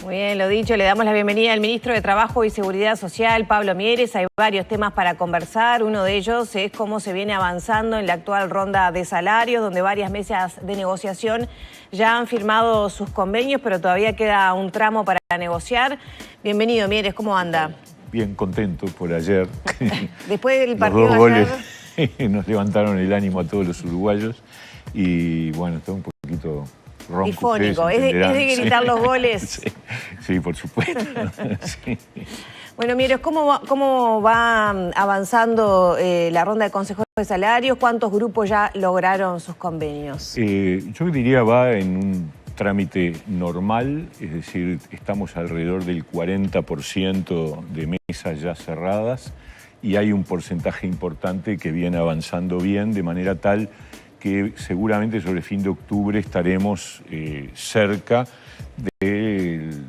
Muy bien, lo dicho, le damos la bienvenida al ministro de Trabajo y Seguridad Social, Pablo Mieres. Hay varios temas para conversar. Uno de ellos es cómo se viene avanzando en la actual ronda de salarios, donde varias mesas de negociación ya han firmado sus convenios, pero todavía queda un tramo para negociar. Bienvenido, Mieres, ¿cómo anda? Bien contento por ayer. Después del partido Los dos goles ayer... nos levantaron el ánimo a todos los uruguayos y bueno, está un poquito ronco. Difónico, es de gritar sí. los goles. Sí, por supuesto. Sí. Bueno, Mieres, ¿cómo va avanzando la ronda de consejos de salarios? ¿Cuántos grupos ya lograron sus convenios? Yo diría va en un trámite normal, es decir, estamos alrededor del 40% de mesas ya cerradas y hay un porcentaje importante que viene avanzando bien, de manera tal que seguramente sobre fin de octubre estaremos cerca del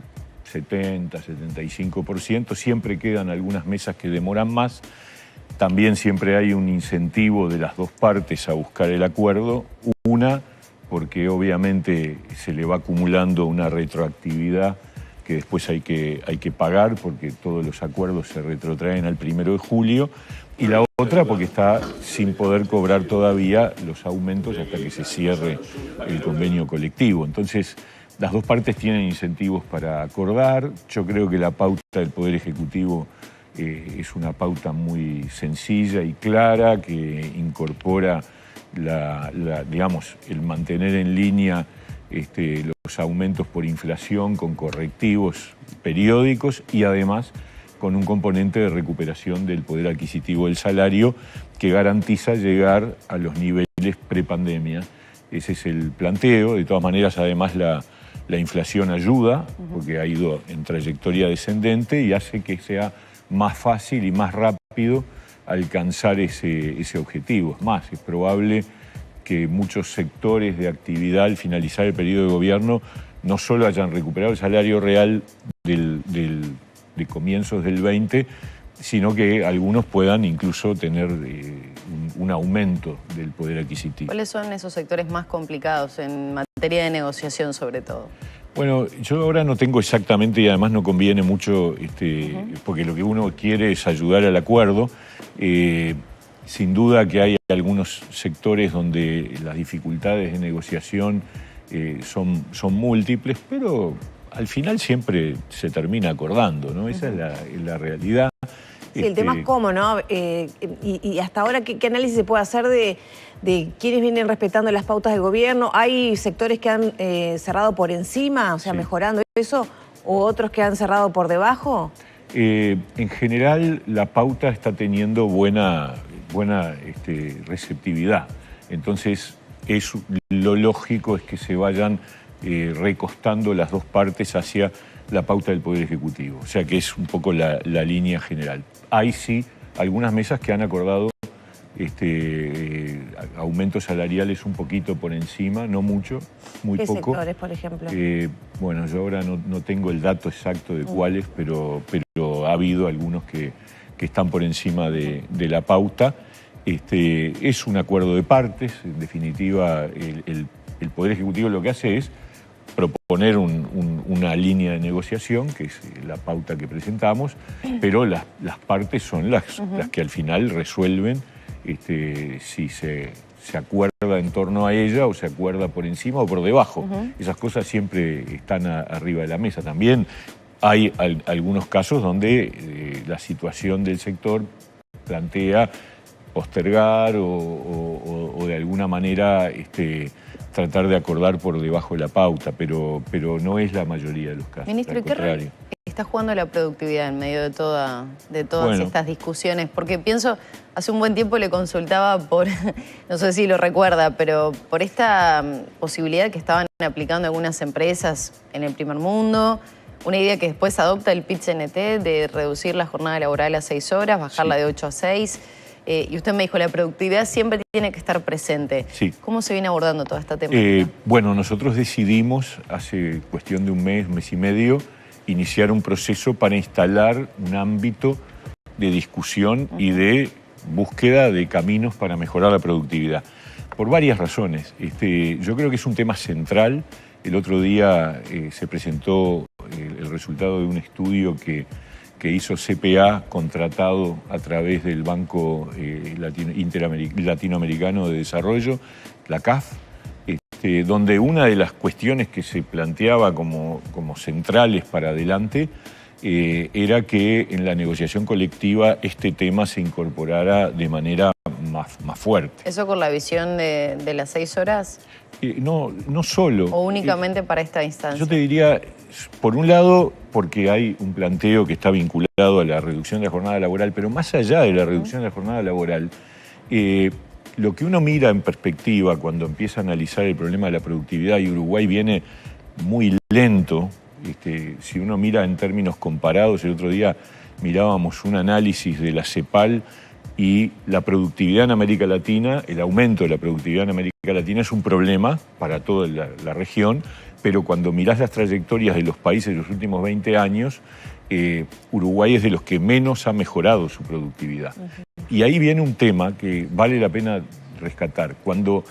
70-75%. Siempre quedan algunas mesas que demoran más. También siempre hay un incentivo de las dos partes a buscar el acuerdo. Una, porque obviamente se le va acumulando una retroactividad que después hay que pagar, porque todos los acuerdos se retrotraen al 1 de julio. Y la otra, porque está sin poder cobrar todavía los aumentos hasta que se cierre el convenio colectivo. Entonces, las dos partes tienen incentivos para acordar. Yo creo que la pauta del Poder Ejecutivo es una pauta muy sencilla y clara, que incorpora digamos, el mantener en línea los aumentos por inflación con correctivos periódicos y además con un componente de recuperación del poder adquisitivo del salario que garantiza llegar a los niveles prepandemia. Ese es el planteo. De todas maneras, además, la inflación ayuda, porque ha ido en trayectoria descendente y hace que sea más fácil y más rápido alcanzar ese objetivo. Es más, es probable que muchos sectores de actividad al finalizar el periodo de gobierno no solo hayan recuperado el salario real de comienzos del 20, sino que algunos puedan incluso tener un aumento del poder adquisitivo. ¿Cuáles son esos sectores más complicados en materia de negociación sobre todo? Bueno, yo ahora no tengo exactamente, y además no conviene mucho, porque lo que uno quiere es ayudar al acuerdo. Sin duda que hay algunos sectores donde las dificultades de negociación son múltiples, pero al final siempre se termina acordando, ¿no? Esa es la realidad. Sí, el tema es cómo, ¿no? Y hasta ahora, ¿qué análisis se puede hacer de quiénes vienen respetando las pautas del gobierno? ¿Hay sectores que han cerrado por encima, o sea, mejorando eso, o otros que han cerrado por debajo? En general, la pauta está teniendo buena receptividad. Entonces, lo lógico es que se vayan recostando las dos partes hacia la pauta del Poder Ejecutivo. O sea que es un poco la línea general. Hay sí algunas mesas que han acordado aumentos salariales un poquito por encima, no mucho, muy poco. ¿Qué sectores, por ejemplo? Bueno, yo ahora no tengo el dato exacto de cuáles, pero ha habido algunos que están por encima de la pauta. Es un acuerdo de partes. En definitiva, el Poder Ejecutivo lo que hace es proponer una línea de negociación, que es la pauta que presentamos, pero las partes son las que al final resuelven si se acuerda en torno a ella o se acuerda por encima o por debajo. Esas cosas siempre están arriba de la mesa. También hay algunos casos donde la situación del sector plantea postergar o de alguna manera tratar de acordar por debajo de la pauta, pero no es la mayoría de los casos. Ministro, ¿qué rol está jugando la productividad en medio de todas estas discusiones? Porque pienso, hace un buen tiempo le consultaba por, no sé si lo recuerda, pero por esta posibilidad que estaban aplicando algunas empresas en el primer mundo, una idea que después adopta el PIT-CNT de reducir la jornada laboral a 6 horas, bajarla de 8 a 6. Y usted me dijo, la productividad siempre tiene que estar presente. Sí. ¿Cómo se viene abordando toda esta temática? Bueno, nosotros decidimos hace cuestión de un mes y medio, iniciar un proceso para instalar un ámbito de discusión y de búsqueda de caminos para mejorar la productividad. Por varias razones. Yo creo que es un tema central. El otro día se presentó el resultado de un estudio que hizo CPA, contratado a través del Banco Latinoamericano de Desarrollo, la CAF, donde una de las cuestiones que se planteaba como centrales para adelante era que en la negociación colectiva este tema se incorporara de manera más fuerte. ¿Eso con la visión de las 6 horas? No solo. ¿O únicamente para esta instancia? Yo te diría, por un lado, porque hay un planteo que está vinculado a la reducción de la jornada laboral, pero más allá de la reducción de la jornada laboral, lo que uno mira en perspectiva cuando empieza a analizar el problema de la productividad, y Uruguay viene muy lento, si uno mira en términos comparados, el otro día mirábamos un análisis de la CEPAL y la productividad en América Latina, el aumento de la productividad en América Latina es un problema para toda la región, pero cuando mirás las trayectorias de los países de los últimos 20 años, Uruguay es de los que menos ha mejorado su productividad. Y ahí viene un tema que vale la pena rescatar. Cuando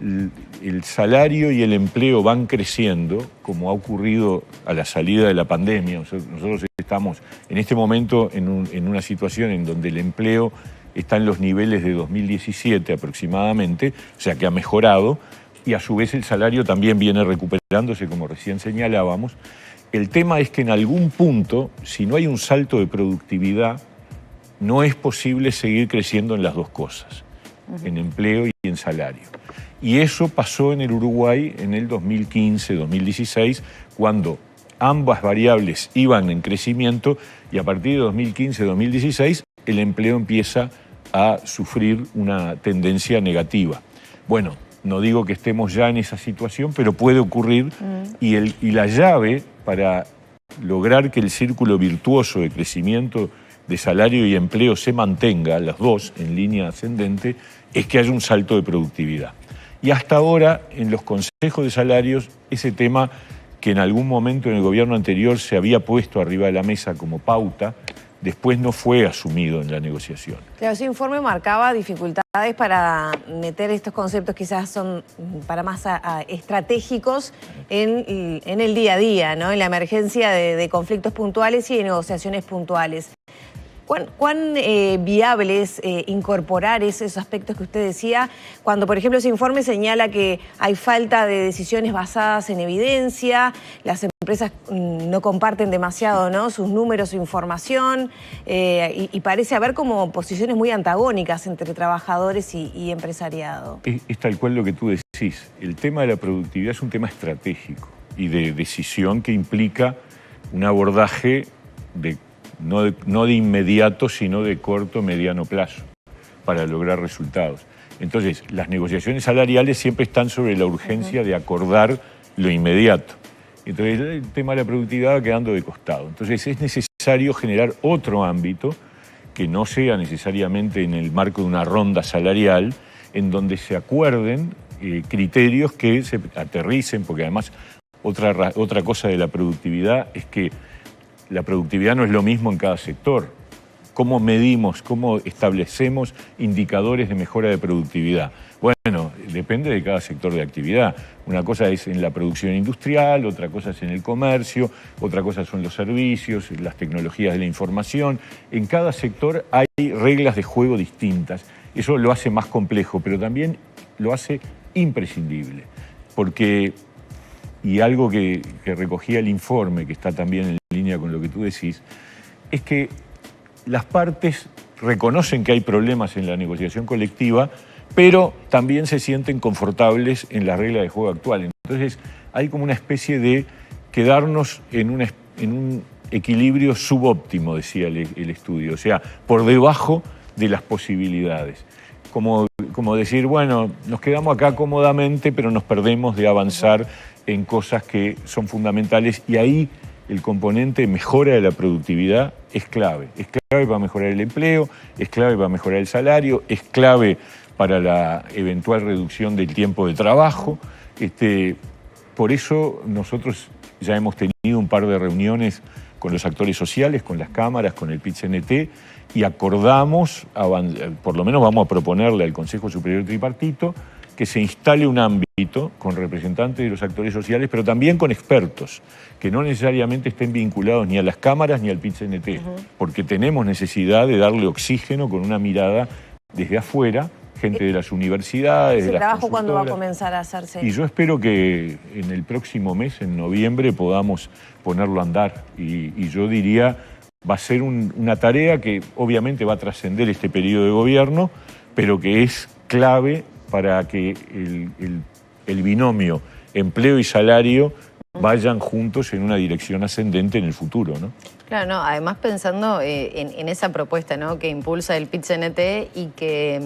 el salario y el empleo van creciendo, como ha ocurrido a la salida de la pandemia, nosotros estamos en este momento en una situación en donde el empleo está en los niveles de 2017 aproximadamente, o sea que ha mejorado, y a su vez el salario también viene recuperándose, como recién señalábamos. El tema es que en algún punto, si no hay un salto de productividad, no es posible seguir creciendo en las dos cosas, en empleo y en salario. Y eso pasó en el Uruguay en el 2015-2016, cuando ambas variables iban en crecimiento y a partir de 2015-2016 el empleo empieza a sufrir una tendencia negativa. Bueno, no digo que estemos ya en esa situación, pero puede ocurrir y la llave para lograr que el círculo virtuoso de crecimiento de salario y empleo se mantenga, las dos en línea ascendente, es que haya un salto de productividad. Y hasta ahora, en los consejos de salarios, ese tema que en algún momento en el gobierno anterior se había puesto arriba de la mesa como pauta, después no fue asumido en la negociación. Claro, ese informe marcaba dificultades para meter estos conceptos quizás son para más estratégicos en el día a día, ¿no? En la emergencia de conflictos puntuales y de negociaciones puntuales. ¿Cuán viable es incorporar esos aspectos que usted decía cuando, por ejemplo, ese informe señala que hay falta de decisiones basadas en evidencia, las empresas no comparten demasiado, ¿no?, sus números, su información, y parece haber como posiciones muy antagónicas entre trabajadores y empresariado? Es tal cual lo que tú decís. El tema de la productividad es un tema estratégico y de decisión que implica un abordaje no de inmediato, sino de corto, mediano plazo, para lograr resultados. Entonces, las negociaciones salariales siempre están sobre la urgencia de acordar lo inmediato. Entonces, el tema de la productividad va quedando de costado. Entonces, es necesario generar otro ámbito que no sea necesariamente en el marco de una ronda salarial, en donde se acuerden criterios que se aterricen, porque además otra cosa de la productividad es que la productividad no es lo mismo en cada sector. ¿Cómo medimos, cómo establecemos indicadores de mejora de productividad? Bueno, depende de cada sector de actividad. Una cosa es en la producción industrial, otra cosa es en el comercio, otra cosa son los servicios, las tecnologías de la información. En cada sector hay reglas de juego distintas. Eso lo hace más complejo, pero también lo hace imprescindible. Porque, y algo que recogía el informe, que está también en línea con lo que tú decís, es que las partes reconocen que hay problemas en la negociación colectiva, pero también se sienten confortables en la regla de juego actual. Entonces hay como una especie de quedarnos en un equilibrio subóptimo, decía el estudio, o sea, por debajo de las posibilidades. Como decir, bueno, nos quedamos acá cómodamente, pero nos perdemos de avanzar en cosas que son fundamentales, y ahí el componente mejora de la productividad es clave. Es clave para mejorar el empleo, es clave para mejorar el salario, es clave para la eventual reducción del tiempo de trabajo. Por eso nosotros ya hemos tenido un par de reuniones con los actores sociales, con las cámaras, con el PIT-CNT, y acordamos, por lo menos vamos a proponerle al Consejo Superior Tripartito, que se instale un ámbito con representantes de los actores sociales, pero también con expertos, que no necesariamente estén vinculados ni a las cámaras ni al PIT-CNT, porque tenemos necesidad de darle oxígeno con una mirada desde afuera, gente de las universidades, de las trabajo cuándo va a consultoras. comenzar a hacerse? Y yo espero que en el próximo mes, en noviembre, podamos ponerlo a andar. Y yo diría, va a ser una tarea que obviamente va a trascender este periodo de gobierno, pero que es clave para que el binomio empleo y salario vayan juntos en una dirección ascendente en el futuro, ¿no? Claro, no, además pensando en esa propuesta, ¿no?, que impulsa el PIT-CNT y que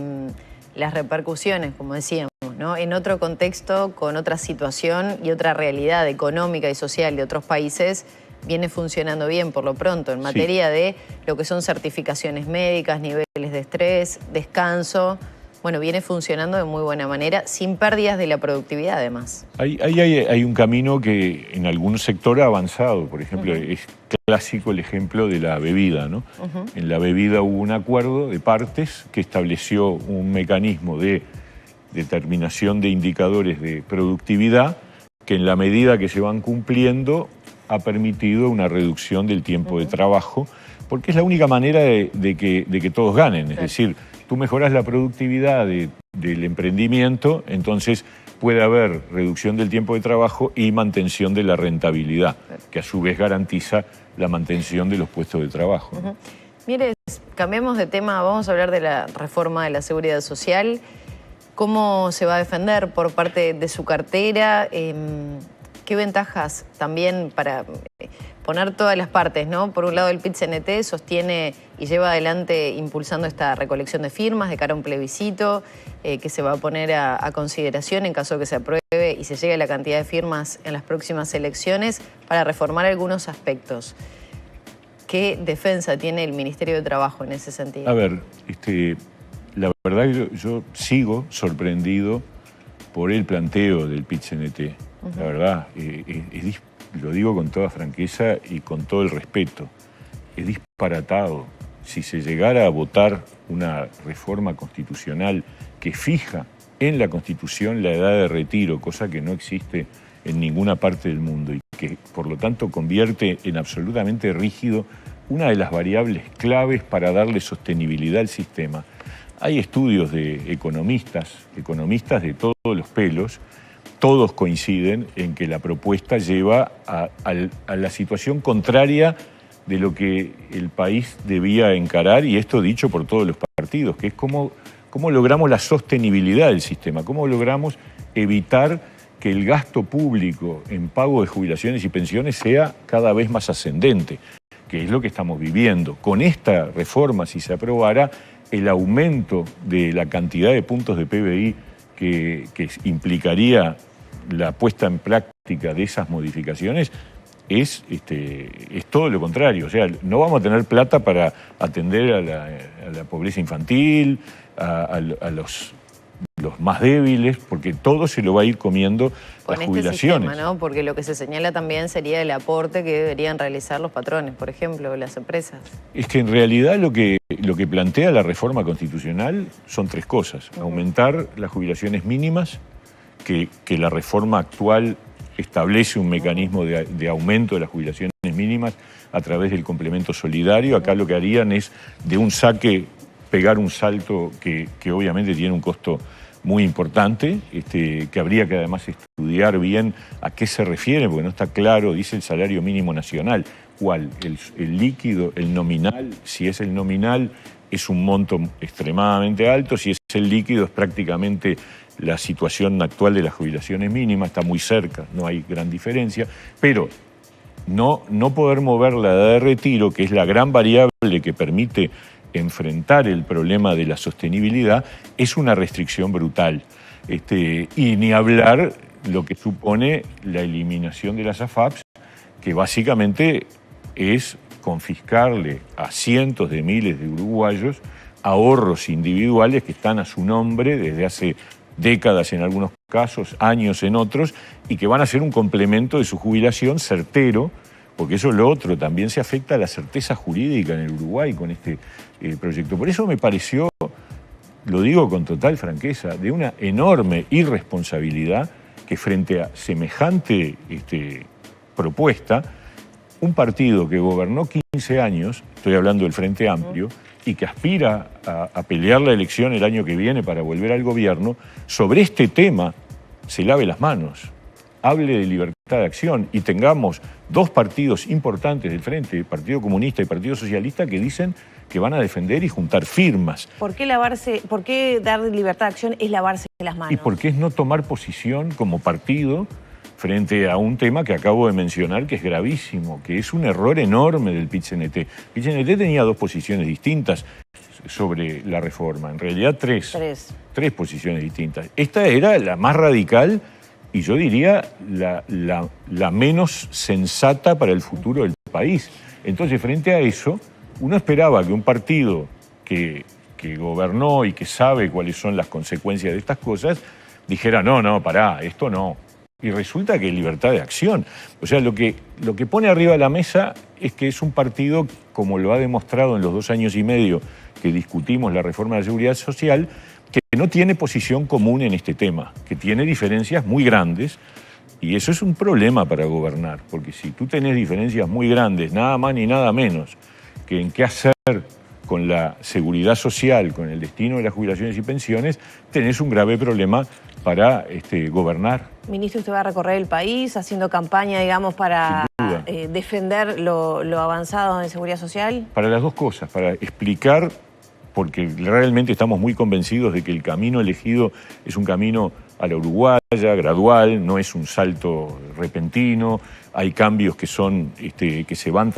las repercusiones, como decíamos, ¿no?, en otro contexto, con otra situación y otra realidad económica y social de otros países, viene funcionando bien por lo pronto en materia de lo que son certificaciones médicas, niveles de estrés, descanso. Bueno, viene funcionando de muy buena manera, sin pérdidas de la productividad además. Hay un camino que en algún sector ha avanzado. Por ejemplo, es clásico el ejemplo de la bebida, ¿no? En la bebida hubo un acuerdo de partes que estableció un mecanismo de determinación de indicadores de productividad que en la medida que se van cumpliendo ha permitido una reducción del tiempo de trabajo, porque es la única manera de que todos ganen. Es decir, tú mejoras la productividad del emprendimiento, entonces puede haber reducción del tiempo de trabajo y mantención de la rentabilidad, que a su vez garantiza la mantención de los puestos de trabajo, ¿no? Mire, cambiemos de tema, vamos a hablar de la reforma de la seguridad social. ¿Cómo se va a defender por parte de su cartera? ¿Qué ventajas también para poner todas las partes, ¿no? Por un lado, el PIT-CNT sostiene y lleva adelante impulsando esta recolección de firmas de cara a un plebiscito que se va a poner a consideración en caso de que se apruebe y se llegue a la cantidad de firmas en las próximas elecciones para reformar algunos aspectos. ¿Qué defensa tiene el Ministerio de Trabajo en ese sentido? A ver, la verdad que yo sigo sorprendido por el planteo del PIT-CNT. La verdad, lo digo con toda franqueza y con todo el respeto, es disparatado. Si se llegara a votar una reforma constitucional que fija en la Constitución la edad de retiro, cosa que no existe en ninguna parte del mundo y que por lo tanto convierte en absolutamente rígido una de las variables claves para darle sostenibilidad al sistema. Hay estudios de economistas de todos los pelos. Todos coinciden en que la propuesta lleva a la situación contraria de lo que el país debía encarar, y esto dicho por todos los partidos, que es cómo logramos la sostenibilidad del sistema, cómo logramos evitar que el gasto público en pago de jubilaciones y pensiones sea cada vez más ascendente, que es lo que estamos viviendo. Con esta reforma, si se aprobara, el aumento de la cantidad de puntos de PBI que implicaría la puesta en práctica de esas modificaciones es todo lo contrario. O sea, no vamos a tener plata para atender a la pobreza infantil, a los más débiles, porque todo se lo va a ir comiendo las jubilaciones. Sistema, ¿no? Porque lo que se señala también sería el aporte que deberían realizar los patrones, por ejemplo, las empresas. Es que en realidad lo que plantea la reforma constitucional son tres cosas. Aumentar las jubilaciones mínimas, que la reforma actual establece un mecanismo de aumento de las jubilaciones mínimas a través del complemento solidario. Acá lo que harían es de un saque pegar un salto que obviamente tiene un costo muy importante, que habría que además estudiar bien a qué se refiere, porque no está claro, dice el salario mínimo nacional. ¿Cuál? El líquido, el nominal. Si es el nominal, es un monto extremadamente alto. Si es el líquido, es prácticamente la situación actual de las jubilaciones mínimas, está muy cerca, no hay gran diferencia. Pero no poder mover la edad de retiro, que es la gran variable que permite enfrentar el problema de la sostenibilidad, es una restricción brutal. Y ni hablar lo que supone la eliminación de las AFAPs, que básicamente es confiscarle a cientos de miles de uruguayos ahorros individuales que están a su nombre desde hace décadas en algunos casos, años en otros, y que van a ser un complemento de su jubilación certero, porque eso es lo otro, también se afecta a la certeza jurídica en el Uruguay con este proyecto. Por eso me pareció lo digo con total franqueza, de una enorme irresponsabilidad que frente a semejante propuesta, un partido que gobernó 15 años, estoy hablando del Frente Amplio, y que aspira a pelear la elección el año que viene para volver al gobierno, sobre este tema se lave las manos, hable de libertad de acción y tengamos dos partidos importantes del Frente, Partido Comunista y Partido Socialista, que dicen que van a defender y juntar firmas. ¿Por qué dar libertad de acción es lavarse las manos? Y porque es no tomar posición como partido frente a un tema que acabo de mencionar, que es gravísimo, que es un error enorme del PIT-CNT. PIT-CNT tenía dos posiciones distintas sobre la reforma, en realidad tres posiciones distintas. Esta era la más radical y yo diría la menos sensata para el futuro del país. Entonces, frente a eso, uno esperaba que un partido que gobernó y que sabe cuáles son las consecuencias de estas cosas, dijera, no, pará, esto no. Y resulta que es libertad de acción. O sea, lo que pone arriba de la mesa es que es un partido, como lo ha demostrado en los 2 años y medio que discutimos la reforma de la Seguridad Social, que no tiene posición común en este tema, que tiene diferencias muy grandes, y eso es un problema para gobernar, porque si tú tenés diferencias muy grandes, nada más ni nada menos, que en qué hacer con la seguridad social, con el destino de las jubilaciones y pensiones, tenés un grave problema para gobernar. Ministro, usted va a recorrer el país haciendo campaña, digamos, para defender lo avanzado en seguridad social. Para las dos cosas, para explicar, porque realmente estamos muy convencidos de que el camino elegido es un camino a la uruguaya, gradual, no es un salto repentino, hay cambios que se van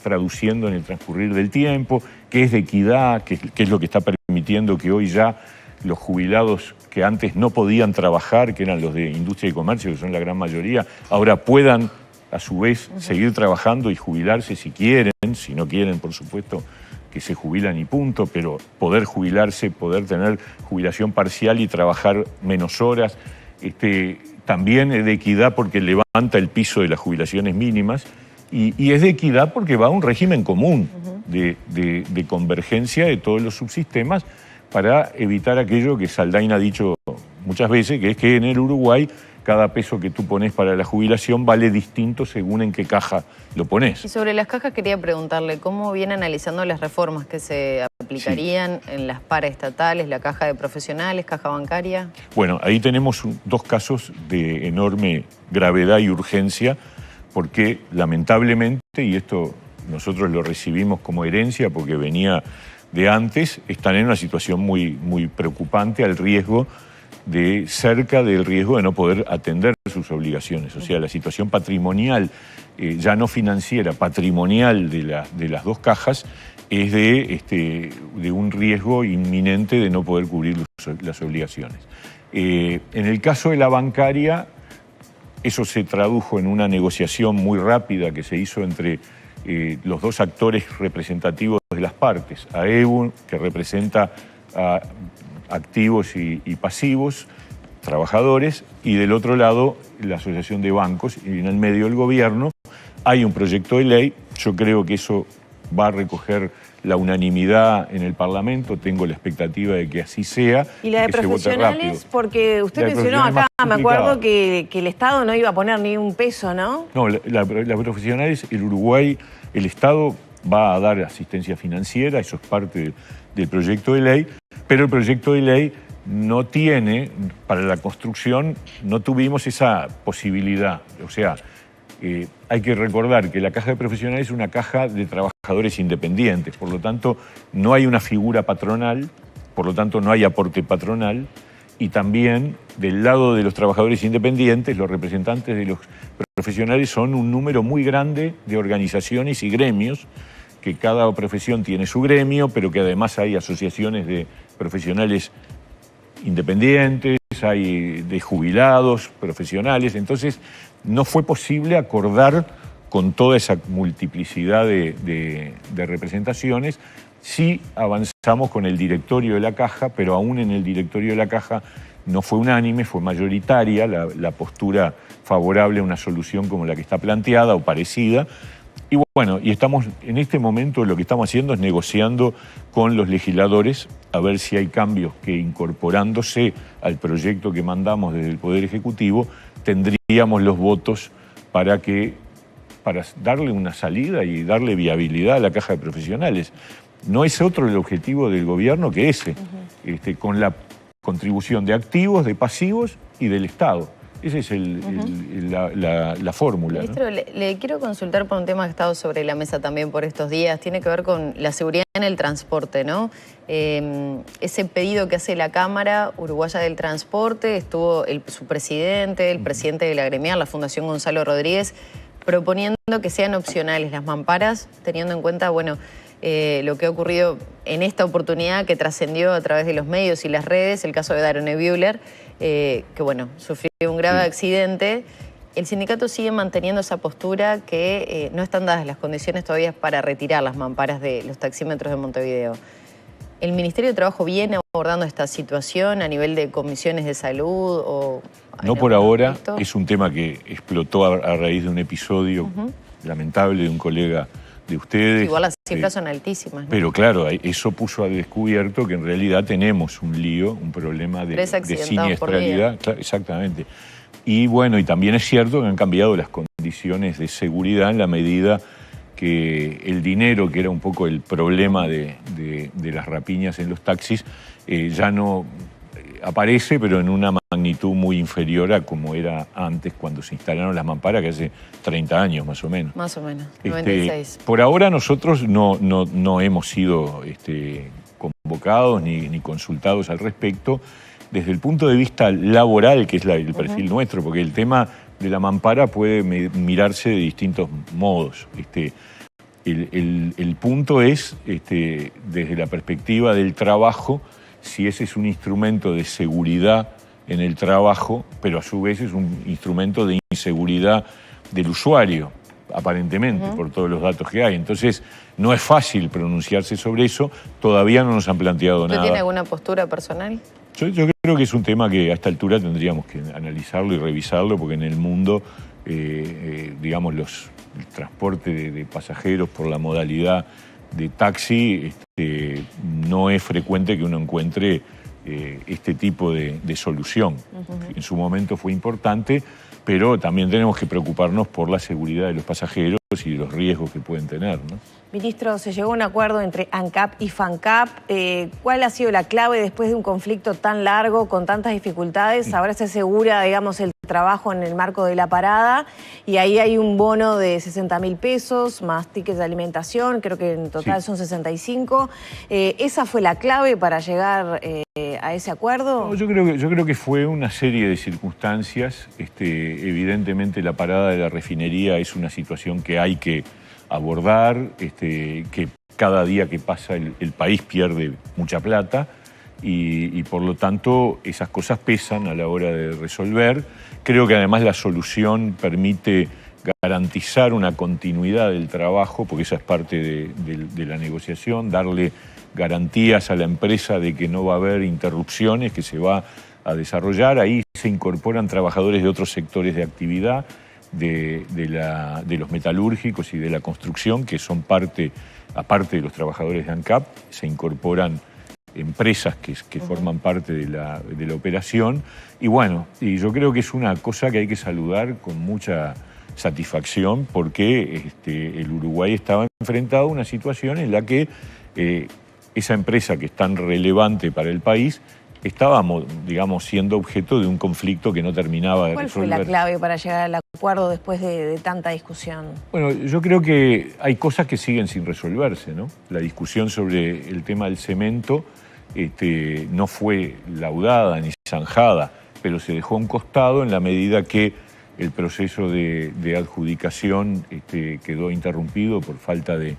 traduciendo en el transcurrir del tiempo, que es de equidad, que es lo que está permitiendo que hoy ya los jubilados que antes no podían trabajar, que eran los de industria y comercio, que son la gran mayoría, ahora puedan a su vez seguir trabajando y jubilarse si quieren, si no quieren, por supuesto, que se jubilan y punto, pero poder jubilarse, poder tener jubilación parcial y trabajar menos horas. También es de equidad porque levanta el piso de las jubilaciones mínimas y es de equidad porque va a un régimen común de convergencia de todos los subsistemas para evitar aquello que Saldain ha dicho muchas veces, que es que en el Uruguay cada peso que tú pones para la jubilación vale distinto según en qué caja lo pones. Y sobre las cajas quería preguntarle, ¿cómo viene analizando las reformas que se aplicarían en las paraestatales, la caja de profesionales, caja bancaria? Bueno, ahí tenemos dos casos de enorme gravedad y urgencia, porque lamentablemente, y esto nosotros lo recibimos como herencia porque venía de antes, están en una situación muy, muy preocupante al riesgo cerca del riesgo de no poder atender sus obligaciones. O sea, la situación patrimonial, ya no financiera, patrimonial de las dos cajas, es de un riesgo inminente de no poder cubrir las obligaciones. En el caso de la bancaria, eso se tradujo en una negociación muy rápida que se hizo entre los dos actores representativos de las partes, AEBU, que representa a activos y pasivos, trabajadores, y del otro lado la Asociación de Bancos, y en el medio el gobierno. Hay un proyecto de ley, yo creo que eso va a recoger la unanimidad en el Parlamento, tengo la expectativa de que así sea. ¿Y la de profesionales? Porque usted mencionó acá, me acuerdo que el Estado no iba a poner ni un peso, ¿no? No, la profesionales, el Uruguay, el Estado va a dar asistencia financiera, eso es parte del proyecto de ley, pero el proyecto de ley no tiene, para la construcción, no tuvimos esa posibilidad. O sea, hay que recordar que la caja de profesionales es una caja de trabajadores independientes, por lo tanto no hay una figura patronal, por lo tanto no hay aporte patronal, y también del lado de los trabajadores independientes, los representantes de los profesionales son un número muy grande de organizaciones y gremios, que cada profesión tiene su gremio, pero que además hay asociaciones de profesionales independientes, hay de jubilados, profesionales. Entonces, no fue posible acordar con toda esa multiplicidad de representaciones. Sí avanzamos con el directorio de la Caja, pero aún en el directorio de la Caja no fue unánime, fue mayoritaria la postura favorable a una solución como la que está planteada o parecida. Y bueno, y estamos en este momento, lo que estamos haciendo es negociando con los legisladores a ver si hay cambios que, incorporándose al proyecto que mandamos desde el Poder Ejecutivo, tendríamos los votos para darle una salida y darle viabilidad a la caja de profesionales. No es otro el objetivo del gobierno que ese, con la contribución de activos, de pasivos y del Estado. Esa es la fórmula. Ministro, ¿no? Le quiero consultar por un tema que ha estado sobre la mesa también por estos días. Tiene que ver con la seguridad en el transporte, ¿no? Ese pedido que hace la Cámara Uruguaya del Transporte, estuvo su presidente, el presidente de la gremial, la Fundación Gonzalo Rodríguez, proponiendo que sean opcionales las mamparas, teniendo en cuenta, bueno, lo que ha ocurrido en esta oportunidad que trascendió a través de los medios y las redes, el caso de Darone Bühler, que bueno, sufrió un grave accidente. El sindicato sigue manteniendo esa postura que no están dadas las condiciones todavía para retirar las mamparas de los taxímetros de Montevideo. ¿El Ministerio de Trabajo viene abordando esta situación a nivel de comisiones de salud? No por ahora, es un tema que explotó a raíz de un episodio lamentable de un colega de ustedes. Igual las cifras son altísimas, ¿no? Pero claro, eso puso al descubierto que en realidad tenemos un lío, un problema de siniestralidad. Claro, exactamente. Y bueno, y también es cierto que han cambiado las condiciones de seguridad en la medida que el dinero, que era un poco el problema de las rapiñas en los taxis, ya no aparece, pero en una magnitud muy inferior a como era antes cuando se instalaron las mamparas, que hace 30 años más o menos. Más o menos, 96. Por ahora nosotros no hemos sido convocados ni consultados al respecto desde el punto de vista laboral, que es el perfil nuestro, porque el tema de la mampara puede mirarse de distintos modos. El punto es, desde la perspectiva del trabajo, si ese es un instrumento de seguridad en el trabajo, pero a su vez es un instrumento de inseguridad del usuario, aparentemente, por todos los datos que hay. Entonces, no es fácil pronunciarse sobre eso, todavía no nos han planteado nada. ¿Usted tiene alguna postura personal? Yo creo que es un tema que a esta altura tendríamos que analizarlo y revisarlo, porque en el mundo, digamos, el transporte de pasajeros por la modalidad de taxi, no es frecuente que uno encuentre este tipo de solución. En su momento fue importante, pero también tenemos que preocuparnos por la seguridad de los pasajeros y los riesgos que pueden tener, ¿no? Ministro, se llegó a un acuerdo entre ANCAP y FANCAP. ¿Cuál ha sido la clave después de un conflicto tan largo, con tantas dificultades? Ahora se asegura, digamos, el trabajo en el marco de la parada y ahí hay un bono de 60.000 pesos, más tickets de alimentación, creo que en total son 65. ¿Esa fue la clave para llegar a ese acuerdo? No, yo creo que fue una serie de circunstancias. Evidentemente la parada de la refinería es una situación que hay que abordar, que cada día que pasa el país pierde mucha plata y por lo tanto esas cosas pesan a la hora de resolver. Creo que además la solución permite garantizar una continuidad del trabajo, porque esa es parte de la negociación, darle garantías a la empresa de que no va a haber interrupciones, que se va a desarrollar. Ahí se incorporan trabajadores de otros sectores de actividad, de los metalúrgicos y de la construcción, que son parte, aparte de los trabajadores de ANCAP, se incorporan empresas que forman parte de la operación. Y bueno, y yo creo que es una cosa que hay que saludar con mucha satisfacción, porque el Uruguay estaba enfrentado a una situación en la que esa empresa que es tan relevante para el país estábamos, digamos, siendo objeto de un conflicto que no terminaba de resolver. ¿Cuál fue la clave para llegar al acuerdo después de tanta discusión? Bueno, yo creo que hay cosas que siguen sin resolverse, ¿no? La discusión sobre el tema del cemento no fue laudada ni zanjada, pero se dejó a un costado en la medida que el proceso de adjudicación quedó interrumpido por falta de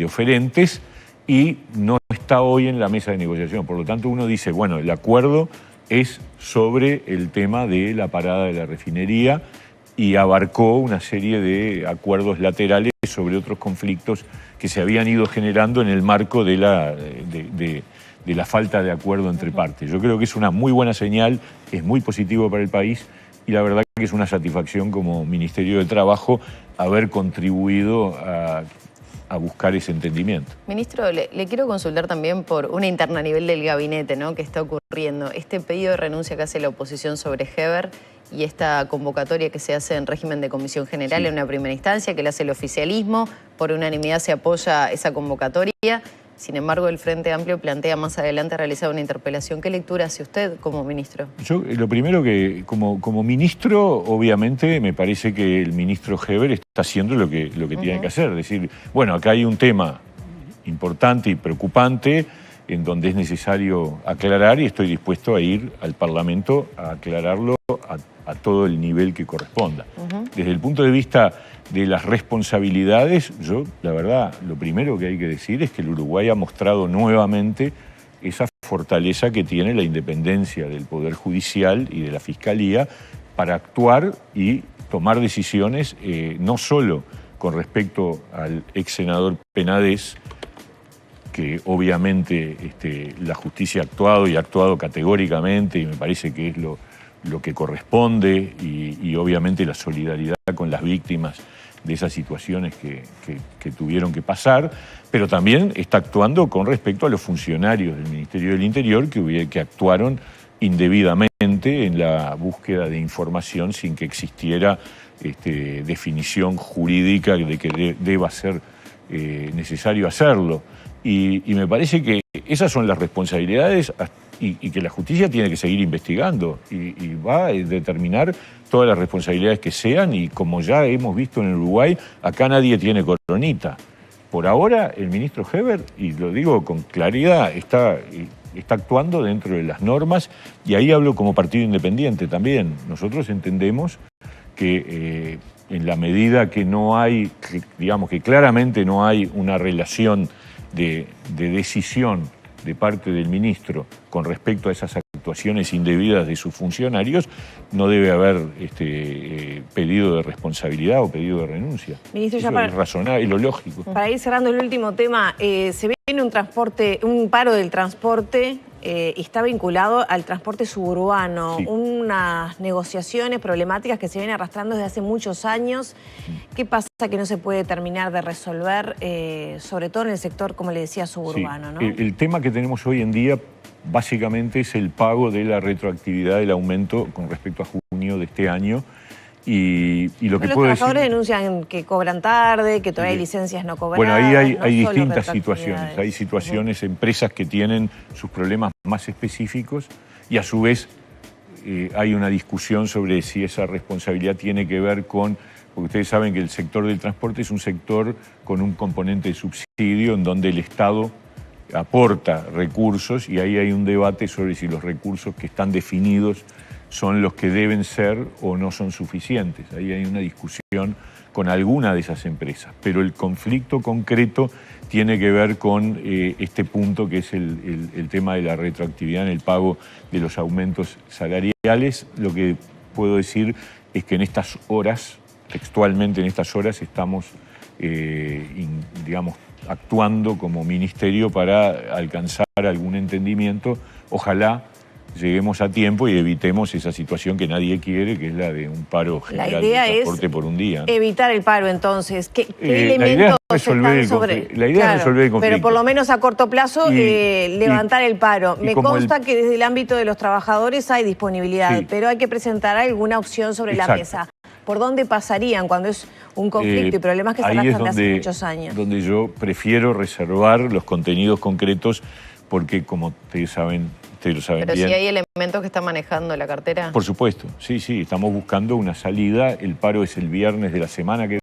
oferentes y no está hoy en la mesa de negociación. Por lo tanto, uno dice, bueno, el acuerdo es sobre el tema de la parada de la refinería y abarcó una serie de acuerdos laterales sobre otros conflictos que se habían ido generando en el marco de la falta de acuerdo entre partes. Yo creo que es una muy buena señal, es muy positivo para el país y la verdad que es una satisfacción como Ministerio de Trabajo haber contribuido a buscar ese entendimiento. Ministro, le quiero consultar también por una interna a nivel del gabinete, ¿no?, que está ocurriendo. Este pedido de renuncia que hace la oposición sobre Heber y esta convocatoria que se hace en régimen de comisión general en una primera instancia, que le hace el oficialismo, por unanimidad se apoya esa convocatoria. Sin embargo, el Frente Amplio plantea más adelante realizar una interpelación. ¿Qué lectura hace usted como ministro? Yo, lo primero que, como ministro, obviamente, me parece que el ministro Heber está haciendo lo que tiene que hacer. Es decir, bueno, acá hay un tema importante y preocupante en donde es necesario aclarar y estoy dispuesto a ir al Parlamento a aclararlo a todo el nivel que corresponda. Desde el punto de vista de las responsabilidades, yo, la verdad, lo primero que hay que decir es que el Uruguay ha mostrado nuevamente esa fortaleza que tiene la independencia del Poder Judicial y de la Fiscalía para actuar y tomar decisiones no solo con respecto al ex senador Penades, que obviamente la justicia ha actuado categóricamente y me parece que es lo que corresponde y obviamente la solidaridad con las víctimas de esas situaciones que tuvieron que pasar, pero también está actuando con respecto a los funcionarios del Ministerio del Interior que actuaron indebidamente en la búsqueda de información sin que existiera definición jurídica de que deba ser necesario hacerlo. Y me parece que esas son las responsabilidades y que la justicia tiene que seguir investigando y va a determinar todas las responsabilidades que sean y como ya hemos visto en el Uruguay, acá nadie tiene coronita. Por ahora el ministro Heber, y lo digo con claridad, está actuando dentro de las normas y ahí hablo como partido independiente también. Nosotros entendemos que en la medida que no hay, digamos que claramente no hay una relación de decisión de parte del ministro con respecto a esas actuaciones indebidas de sus funcionarios, no debe haber pedido de responsabilidad o pedido de renuncia. Ministro, eso es razonable y lo lógico. Para ir cerrando el último tema, se viene un paro del transporte y está vinculado al transporte suburbano, sí. Unas negociaciones problemáticas que se vienen arrastrando desde hace muchos años. ¿Qué pasa que no se puede terminar de resolver, sobre todo en el sector, como le decía, suburbano? Sí. ¿No? El tema que tenemos hoy en día básicamente es el pago de la retroactividad del aumento con respecto a junio de este año. Y lo que puedo decir... Los trabajadores denuncian que cobran tarde, que todavía hay licencias no cobradas. Bueno, ahí hay distintas situaciones. Hay situaciones, empresas que tienen sus problemas más específicos y a su vez hay una discusión sobre si esa responsabilidad tiene que ver con... Porque ustedes saben que el sector del transporte es un sector con un componente de subsidio en donde el Estado aporta recursos y ahí hay un debate sobre si los recursos que están definidos son los que deben ser o no son suficientes. Ahí hay una discusión con alguna de esas empresas. Pero el conflicto concreto tiene que ver con este punto que es el tema de la retroactividad en el pago de los aumentos salariales. Lo que puedo decir es que en estas horas, textualmente en estas horas, estamos, digamos, actuando como ministerio para alcanzar algún entendimiento. Ojalá lleguemos a tiempo y evitemos esa situación que nadie quiere, que es la de un paro general de transporte por un día. Evitar el paro, entonces. ¿Qué elementos están sobre...? La idea es resolver el conflicto. Pero por lo menos a corto plazo levantar el paro. Me consta que desde el ámbito de los trabajadores hay disponibilidad, pero hay que presentar alguna opción sobre la mesa. ¿Por dónde pasarían cuando es un conflicto y problemas que se arrastran de hace muchos años? Donde yo prefiero reservar los contenidos concretos porque, como ustedes lo saben bien... Pero si hay elementos que está manejando la cartera. Por supuesto, sí, estamos buscando una salida. El paro es el viernes de la semana que